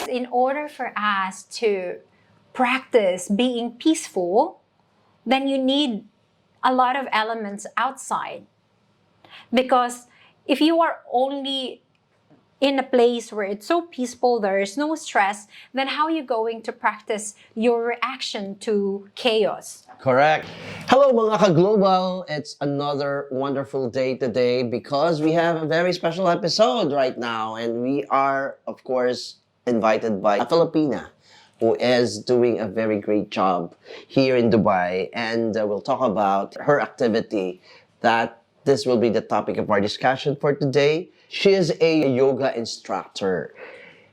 In order for us to practice being peaceful, then you need a lot of elements outside. Because if you are only in a place where it's so peaceful, there is no stress, then how are you going to practice your reaction to chaos? Correct. Hello mga ka-global. It's another wonderful day today because we have a very special episode right now, and we are, of course, invited by a Filipina who is doing a very great job here in Dubai, and we'll talk about her activity. That this will be the topic of our discussion for today. She is a yoga instructor.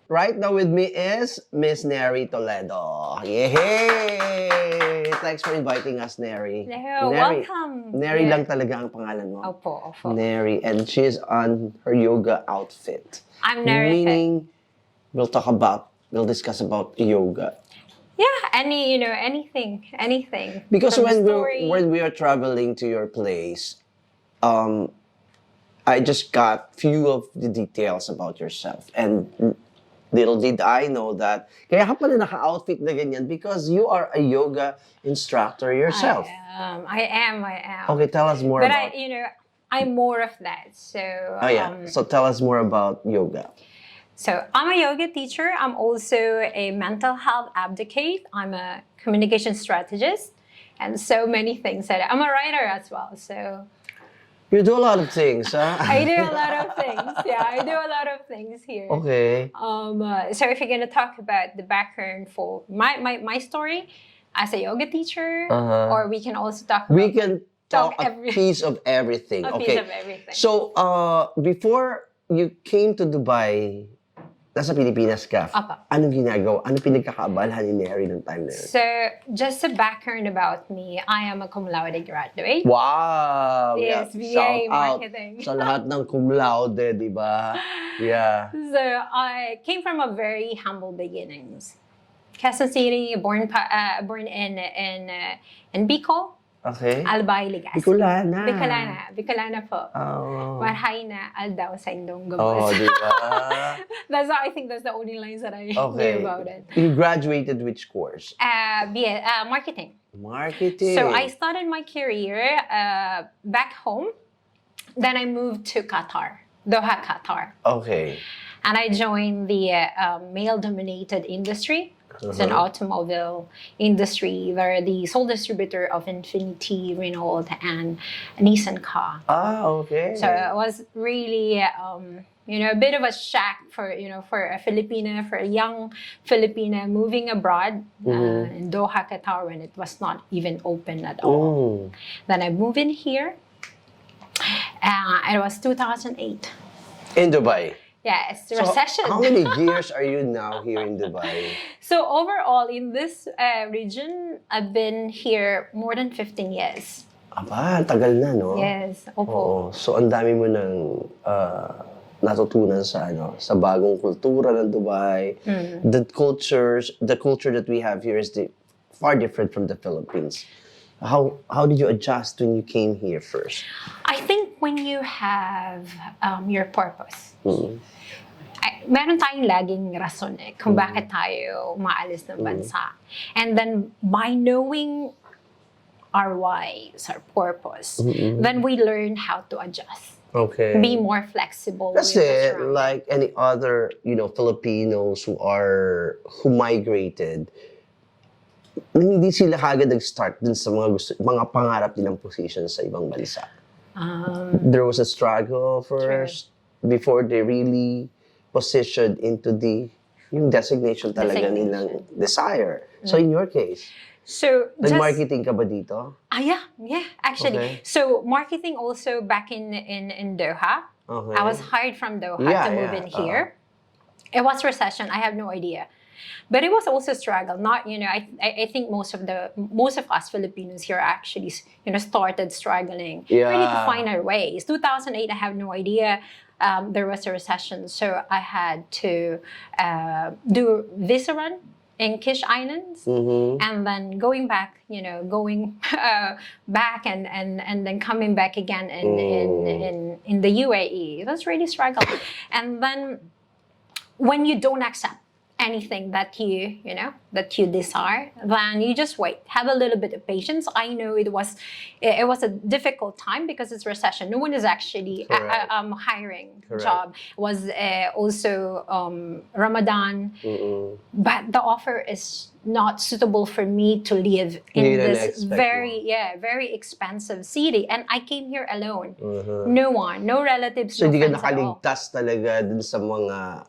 Right now with me is Miss Nerry Toledo. Yay! Thanks for inviting us, Nerry. Hello, Nerry, welcome. Nerry lang talaga ang pangalan mo. Opo. Nerry, and she's on her yoga outfit. I'm Nerry. Meaning, we'll discuss about yoga. Yeah, anything. Because From when we are traveling to your place, I just got few of the details about yourself, and little did I know that kaya ka pala naka-outfit na ganyan because you are a yoga instructor yourself. I am. Okay, tell us more but about. I'm more of that. So. Oh yeah. So tell us more about yoga. So I'm a yoga teacher. I'm also a mental health advocate. I'm a communication strategist, and so many things. I'm a writer as well. So. You do a lot of things, huh? I do a lot of things. Yeah, I do a lot of things here. Okay. So if you're gonna talk about the background for my story as a yoga teacher, or we can also talk about. We can talk a piece of everything. Piece of everything. So before you came to Dubai, nasa Pilipinas ka. Apa. Anong ginagawa? Ano pinagkakaabalahan ni Nerry ng time na yun? So, just a background about me. I am a cum laude graduate. Wow! Yes, yeah. BA Marketing. Sa lahat ng cum laude, di ba? Yeah. So, I came from a very humble beginnings. Quezon City, born in Bicol. Okay. Albay, Legazpi. Bicolana po. Oh. Marhay na aldaw sa indong Oh, gabos. di ba? I think that's the only lines that I knew about it. You graduated which course? Marketing. Marketing. So I started my career back home. Then I moved to Qatar, Doha, Qatar. Okay. And I joined the male-dominated industry. It's an automobile industry. They're the sole distributor of Infiniti, Renault, and Nissan car. Ah, okay. So it was really, a bit of a shock for a young Filipina moving abroad in Doha, Qatar, when it was not even open at all. Then I moved in here. It was 2008. In Dubai. Yes, recession. How many years are you now here in Dubai? So overall, in this region, I've been here more than 15 years. Aba, tagal na, no? Yes, opo. Oo. So, ang dami mo nang natutunan sa bagong kultura ng Dubai. The culture that we have here is far different from the Philippines. How did you adjust when you came here first? I think when you have your purpose. Meron tayong laging rason kung bakit tayo maalis ng bansa. And then by knowing our whys, our purpose, then we learn how to adjust. Okay. Be more flexible. Kasi like any other, Filipinos who migrated, hindi sila kagad nag-start dun sa mga pangarap nilang positions sa ibang bansa. There was a struggle first before they really positioned into yung designation talaga nilang desire. So in your case, so nag-marketing ka ba dito? Yeah, actually. Okay. So marketing also back in Doha. Okay. I was hired from Doha to move in here. It was recession. I have no idea. But it was also a struggle. Not, I think most of us Filipinos here actually, started struggling really to find our ways. 2008, I have no idea. There was a recession, so I had to do visa run in Kish Islands, and then going back, back and then coming back again in the UAE. It was really struggle. And then when you don't accept anything that that you desire, then you just wait. Have a little bit of patience. I know it was a difficult time because it's recession. No one is actually hiring. Correct. Job was also Ramadan, but the offer is not suitable for me to live in this very expensive city, and I came here alone. No relatives, so no hindi ka friends at all. nakaligtas talaga dun sa mga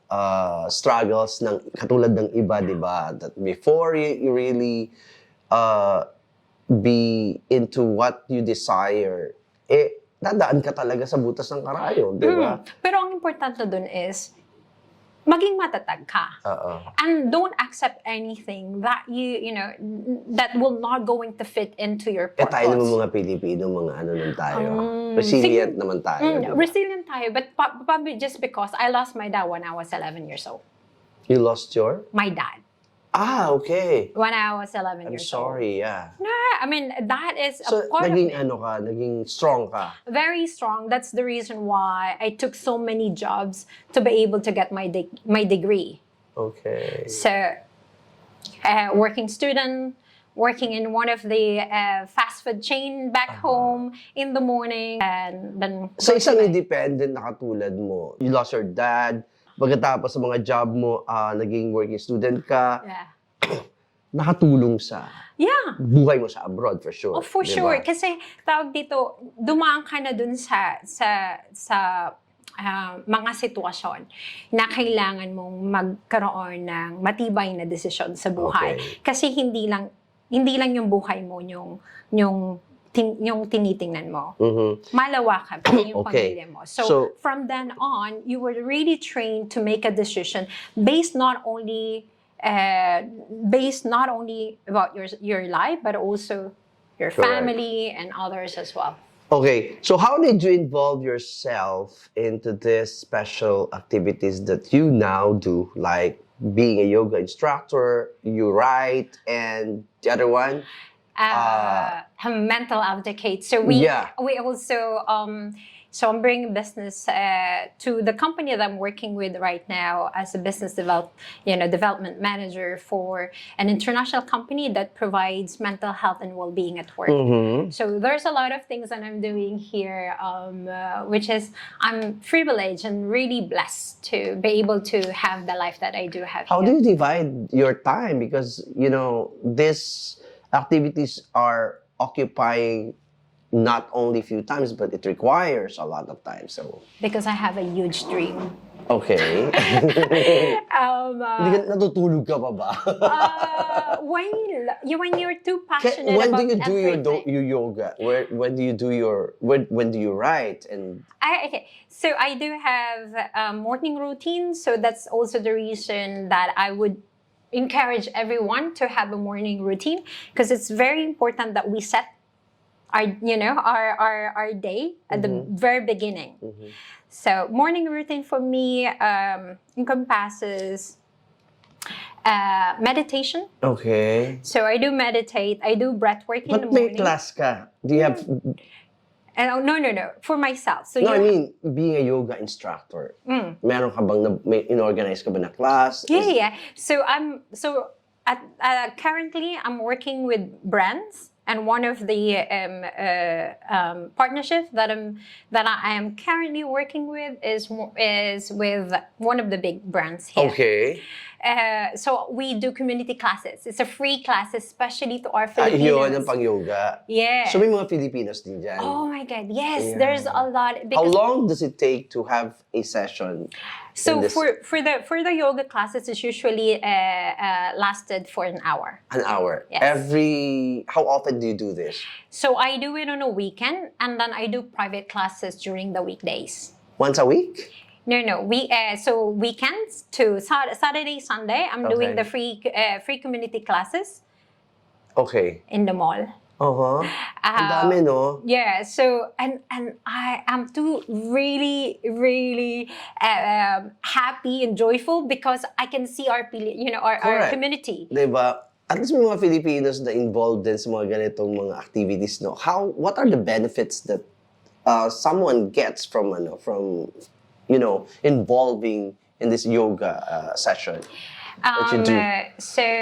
struggles ng katulad ng iba, di ba? That before you really be into what you desire, dadaan ka talaga sa butas ng karayo, di ba? Pero ang importante dun is maging matatag ka. And don't accept anything that that will not going to fit into your purpose. Tayo naman mga Pilipino, mga ano naman tayo. Resilient naman tayo. Diba? Resilient tayo, but probably just because I lost my dad when I was 11 years old. You lost your? My dad. Okay. When I was 11 years old. I'm sorry, yeah. No, I mean, that is so, a part naging of me. Naging strong ka? Very strong. That's the reason why I took so many jobs to be able to get my degree. Okay. So, working student, working in one of the fast food chain back home in the morning, and then... So, isang independent na katulad mo, you lost your dad, pagkatapos sa mga job mo, naging working student ka, nakatulong sa buhay mo sa abroad, for sure. Oh, for sure. Kasi tawag dito, dumaan ka na dun sa mga sitwasyon na kailangan mong magkaroon ng matibay na desisyon sa buhay. Okay. Kasi hindi lang yung buhay mo yung tinitingnan mo. Malawakan pa yung pamilya mo. So, from then on, you were really trained to make a decision based not only about your life, but also your family and others as well. Okay, so how did you involve yourself into these special activities that you now do, like being a yoga instructor, you write, and the other one? Mental advocate. So we also so I'm bringing business to the company that I'm working with right now as a business development manager for an international company that provides mental health and well-being at work. So there's a lot of things that I'm doing here, which is I'm privileged and really blessed to be able to have the life that I do have. How do you divide your time? Because these activities are occupying not only few times, but it requires a lot of time. So because I have a huge dream. Okay. Natutulog ka pa ba? When you're too passionate when about do you do everything. your yoga? When do you do when do you write? And Okay, so I do have a morning routine. So that's also the reason that I would encourage everyone to have a morning routine, because it's very important that we set our day at the very beginning. So morning routine for me encompasses meditation. Okay. So I do meditate. I do breath work in the But morning. may class ka. Do you have? No. For myself. So No, I mean, being a yoga instructor, meron ka bang may inorganize ka ba na class? Yeah. So currently I'm working with brands, and one of the partnerships that I am currently working with is with one of the big brands here. Okay. So we do community classes. It's a free class, especially to our Filipinos. Yun, ang pang-yoga. Yeah. So may mga Filipinos din dyan. Oh my God, yes. Yeah. There's a lot. How long does it take to have a session? So for the yoga classes, it's usually lasted for an hour. An hour. Yes. How often do you do this? So I do it on a weekend, and then I do private classes during the weekdays. Once a week? No. So weekends to Saturday, Sunday, I'm doing the free community classes. Okay. In the mall. Ang dami, no? Yeah. So and I am too really happy and joyful because I can see our community. Diba? At least may mga Filipinos na involved din sa mga ganitong mga activities, no? What are the benefits that someone gets from involving in this yoga session? What you do? So,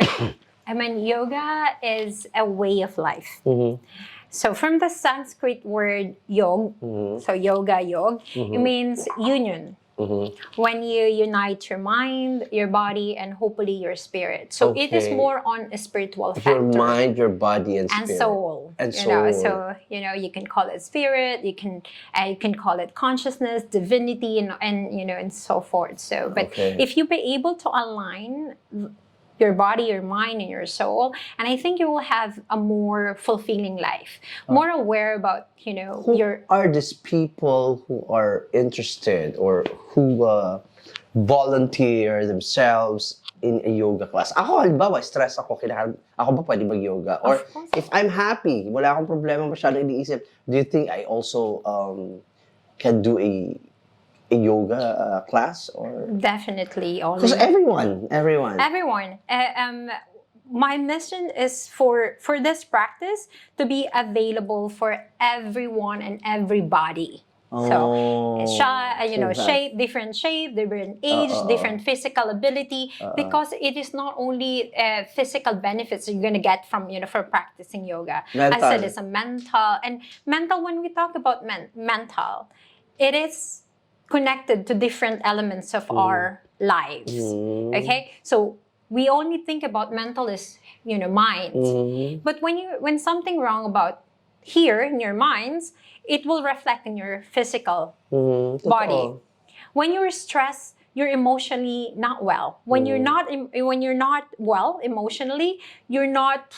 I mean, yoga is a way of life. Mm-hmm. So from the Sanskrit word yog, so yoga, it means union. When you unite your mind, your body, and hopefully your spirit. So it is more on a spiritual factor. Your mind, your body, and spirit. Soul. And you soul. Know, so, you can call it spirit, you can call it consciousness, divinity, and so forth. So, but if you be able to align your body, your mind, and your soul, and I think you will have a more fulfilling life, more aware about, who are these people who are interested or who volunteer themselves in a yoga class? Ako, halimbawa, stress ako, ako ba pwede mag-yoga? Or if I'm happy, wala akong problema masyado iniisip, do you think I also can do a yoga class? Or definitely, because everyone. My mission is for this practice to be available for everyone and everybody. Shape, different age, different physical ability, because it is not only physical benefits you're going to get from, for practicing yoga. Mental. As it is a mental. And mental, when we talk about mental, it is connected to different elements of our lives. Okay? So we only think about mental as, minds. But when something wrong about here in your minds, it will reflect in your physical body. When you're stressed, you're emotionally not well. When you're not well emotionally, you're not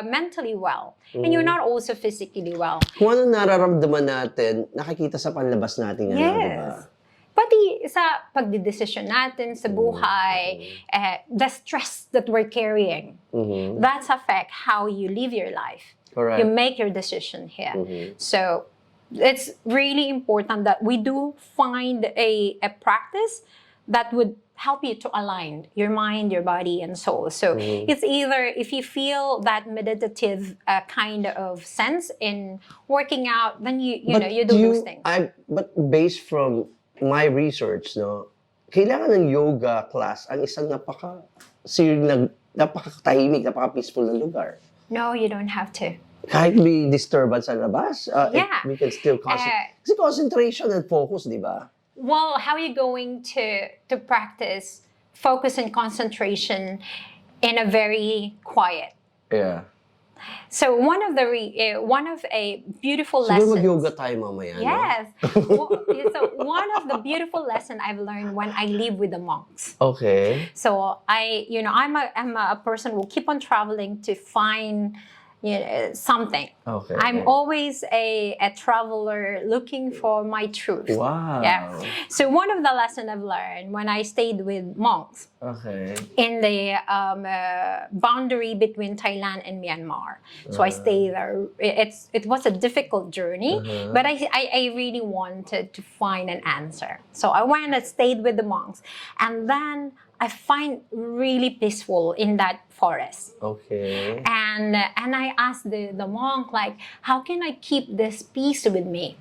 mentally well. And you're not also physically well. Kung ano nararamdaman natin, nakikita sa panlabas natin, di ba? Pati sa pagdidesisyon natin sa buhay, the stress that we're carrying, that's affect how you live your life. Correct. You make your decision here. So it's really important that we do find a practice that would help you to align your mind, your body, and soul. So it's either if you feel that meditative kind of sense in working out, then you do those things. But based from my research, kailangan ng yoga class ang isang napakatahimik, napaka-peaceful na lugar. No, you don't have to. Kahit may disturbance sa labas, we can still concentrate. Kasi concentration and focus, di ba? Well, how are you going to practice focus and concentration in a very quiet? Yeah. So one of a beautiful lessons. mag-yoga tayo mamaya, yes. So one of the beautiful lessons I've learned when I live with the monks. Okay. So I'm a person who will keep on traveling to find something. Okay. I'm always a traveler looking for my truth. Wow. Yeah. So one of the lessons I've learned when I stayed with monks in the boundary between Thailand and Myanmar. So I stayed there. It was a difficult journey, but I really wanted to find an answer. So I went and stayed with the monks, and then I find really peaceful in that forest. Okay. And I asked the monk, like, how can I keep this peace with me?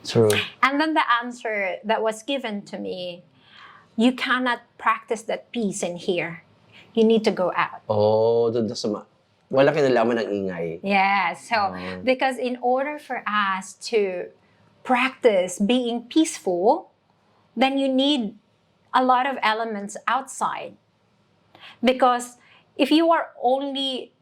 True. And then the answer that was given to me, you cannot practice that peace in here. You need to go out. Oh, wala kinalaman ng ingay. Yeah, so because in order for us to practice being peaceful, then you need a lot of elements outside. Because if you are only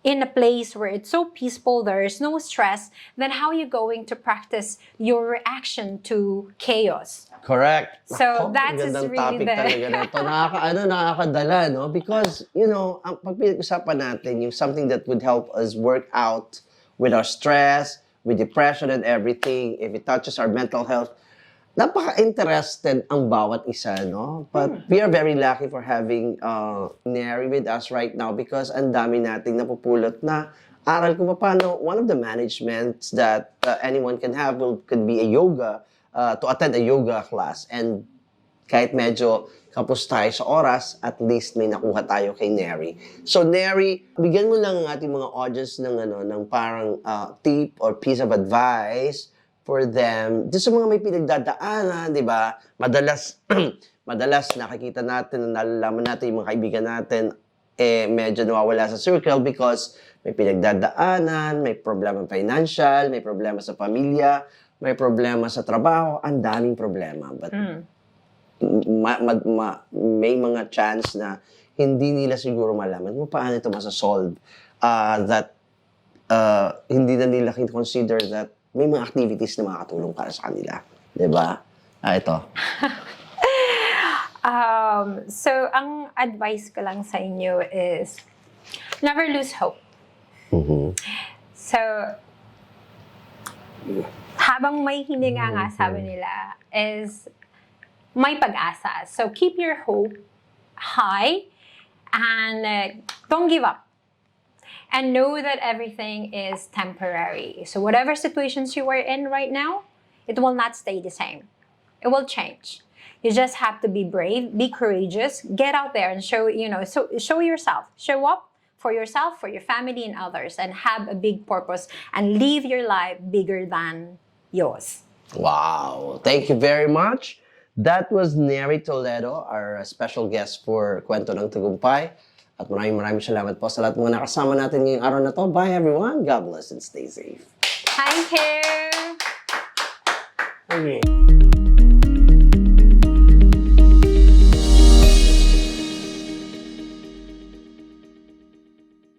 in a place where it's so peaceful, there is no stress, then how are you going to practice your reaction to chaos? Correct. So that is really nakakadala, no? Because, ang pag pinag-usapan natin, yung something that would help us work out with our stress, with depression and everything, if it touches our mental health, napaka-interested ang bawat isa, no? But we are very lucky for having Nerry with us right now because ang dami nating napupulot na aral kung paano one of the managements that anyone can have could be a yoga, to attend a yoga class. And kahit medyo kapos tayo sa oras, at least may nakuha tayo kay Nerry. So Nerry, bigyan mo lang ang ating mga audience ng parang tip or piece of advice for them, sa mga may pinagdadaanan, di ba? Madalas, madalas nakikita natin, nalalaman natin yung mga kaibigan natin, medyo nawawala sa circle because may pinagdadaanan, may problema financial, may problema sa pamilya, may problema sa trabaho, ang daming problema. But may mga chance na hindi nila siguro malaman kung paano ito masasolve. That hindi na nila consider that may mga activities na makakatulong para sa kanila. Diba? Ito. So, ang advice ko lang sa inyo is never lose hope. So, habang may hininga nga, sabi nila, is may pag-asa. So, keep your hope high and don't give up. And know that everything is temporary. So, whatever situations you are in right now, it will not stay the same. It will change. You just have to be brave, be courageous, get out there and show yourself. Show up for yourself, for your family and others, and have a big purpose and live your life bigger than yours. Wow. Thank you very much. That was Nerry Toledo, our special guest for Kwento ng Tagumpay. At maraming salamat po sa lahat mga nakasama natin ngayong araw na to. Bye everyone. God bless and stay safe. Thank you. Okay.